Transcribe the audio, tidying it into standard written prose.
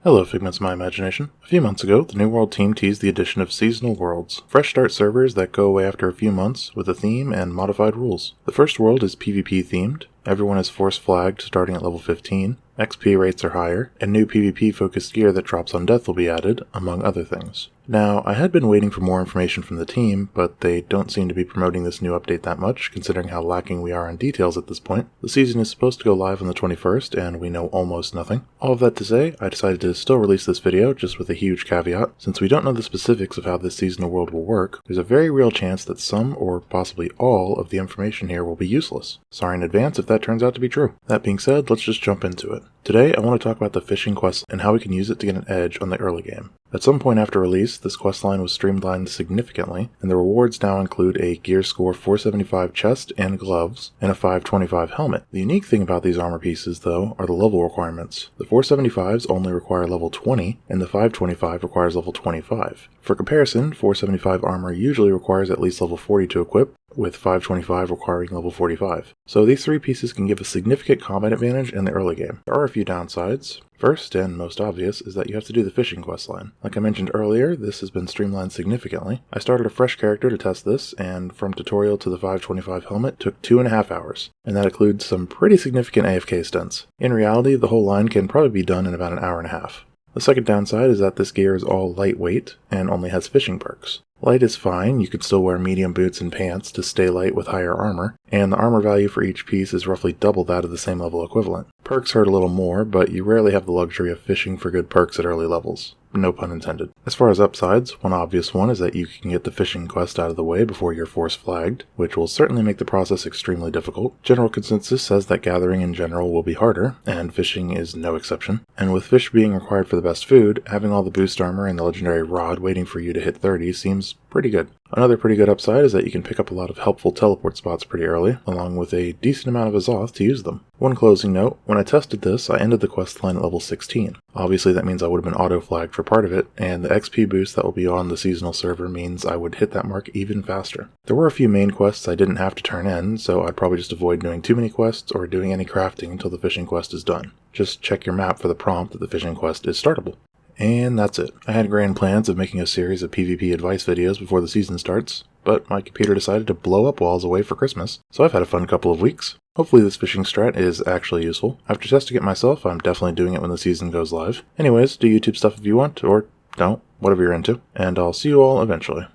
Hello, figments of my imagination. A few months ago, the New World team teased the addition of seasonal worlds, fresh start servers that go away after a few months with a theme and modified rules. The first world is PvP themed, everyone is force flagged starting at level 15, XP rates are higher, and new PvP focused gear that drops on death will be added, among other things. Now, I had been waiting for more information from the team, but they don't seem to be promoting this new update that much, considering how lacking we are on details at this point. The season is supposed to go live on the 21st, and we know almost nothing. All of that to say, I decided to still release this video, just with a huge caveat. Since we don't know the specifics of how this seasonal world will work, there's a very real chance that some, or possibly all, of the information here will be useless. Sorry in advance if that turns out to be true. That being said, let's just jump into it. Today, I want to talk about the fishing quest and how we can use it to get an edge on the early game. At some point after release, this questline was streamlined significantly, and the rewards now include a gear score 475 chest and gloves, and a 525 helmet. The unique thing about these armor pieces, though, are the level requirements. The 475s only require level 20, and the 525 requires level 25. For comparison, 475 armor usually requires at least level 40 to equip, with 525 requiring level 45. So these three pieces can give a significant combat advantage in the early game. There are a few downsides. First, and most obvious, is that you have to do the fishing questline. Like I mentioned earlier, this has been streamlined significantly. I started a fresh character to test this, and from tutorial to the 525 helmet took 2.5 hours, and that includes some pretty significant AFK stunts. In reality, the whole line can probably be done in about an hour and a half. The second downside is that this gear is all lightweight, and only has fishing perks. Light is fine, you can still wear medium boots and pants to stay light with higher armor, and the armor value for each piece is roughly double that of the same level equivalent. Perks hurt a little more, but you rarely have the luxury of fishing for good perks at early levels. No pun intended. As far as upsides, one obvious one is that you can get the fishing quest out of the way before you're force flagged, which will certainly make the process extremely difficult. General consensus says that gathering in general will be harder, and fishing is no exception. And with fish being required for the best food, having all the boost armor and the legendary rod waiting for you to hit 30 seems pretty good. Another pretty good upside is that you can pick up a lot of helpful teleport spots pretty early, along with a decent amount of Azoth to use them. One closing note, when I tested this, I ended the questline at level 16. Obviously that means I would have been auto-flagged for part of it, and the XP boost that will be on the seasonal server means I would hit that mark even faster. There were a few main quests I didn't have to turn in, so I'd probably just avoid doing too many quests or doing any crafting until the fishing quest is done. Just check your map for the prompt that the fishing quest is startable. And that's it. I had grand plans of making a series of PvP advice videos before the season starts, but my computer decided to blow up while I was away for Christmas, so I've had a fun couple of weeks. Hopefully this fishing strat is actually useful. After testing it myself, I'm definitely doing it when the season goes live. Anyways, do YouTube stuff if you want, or don't, whatever you're into, and I'll see you all eventually.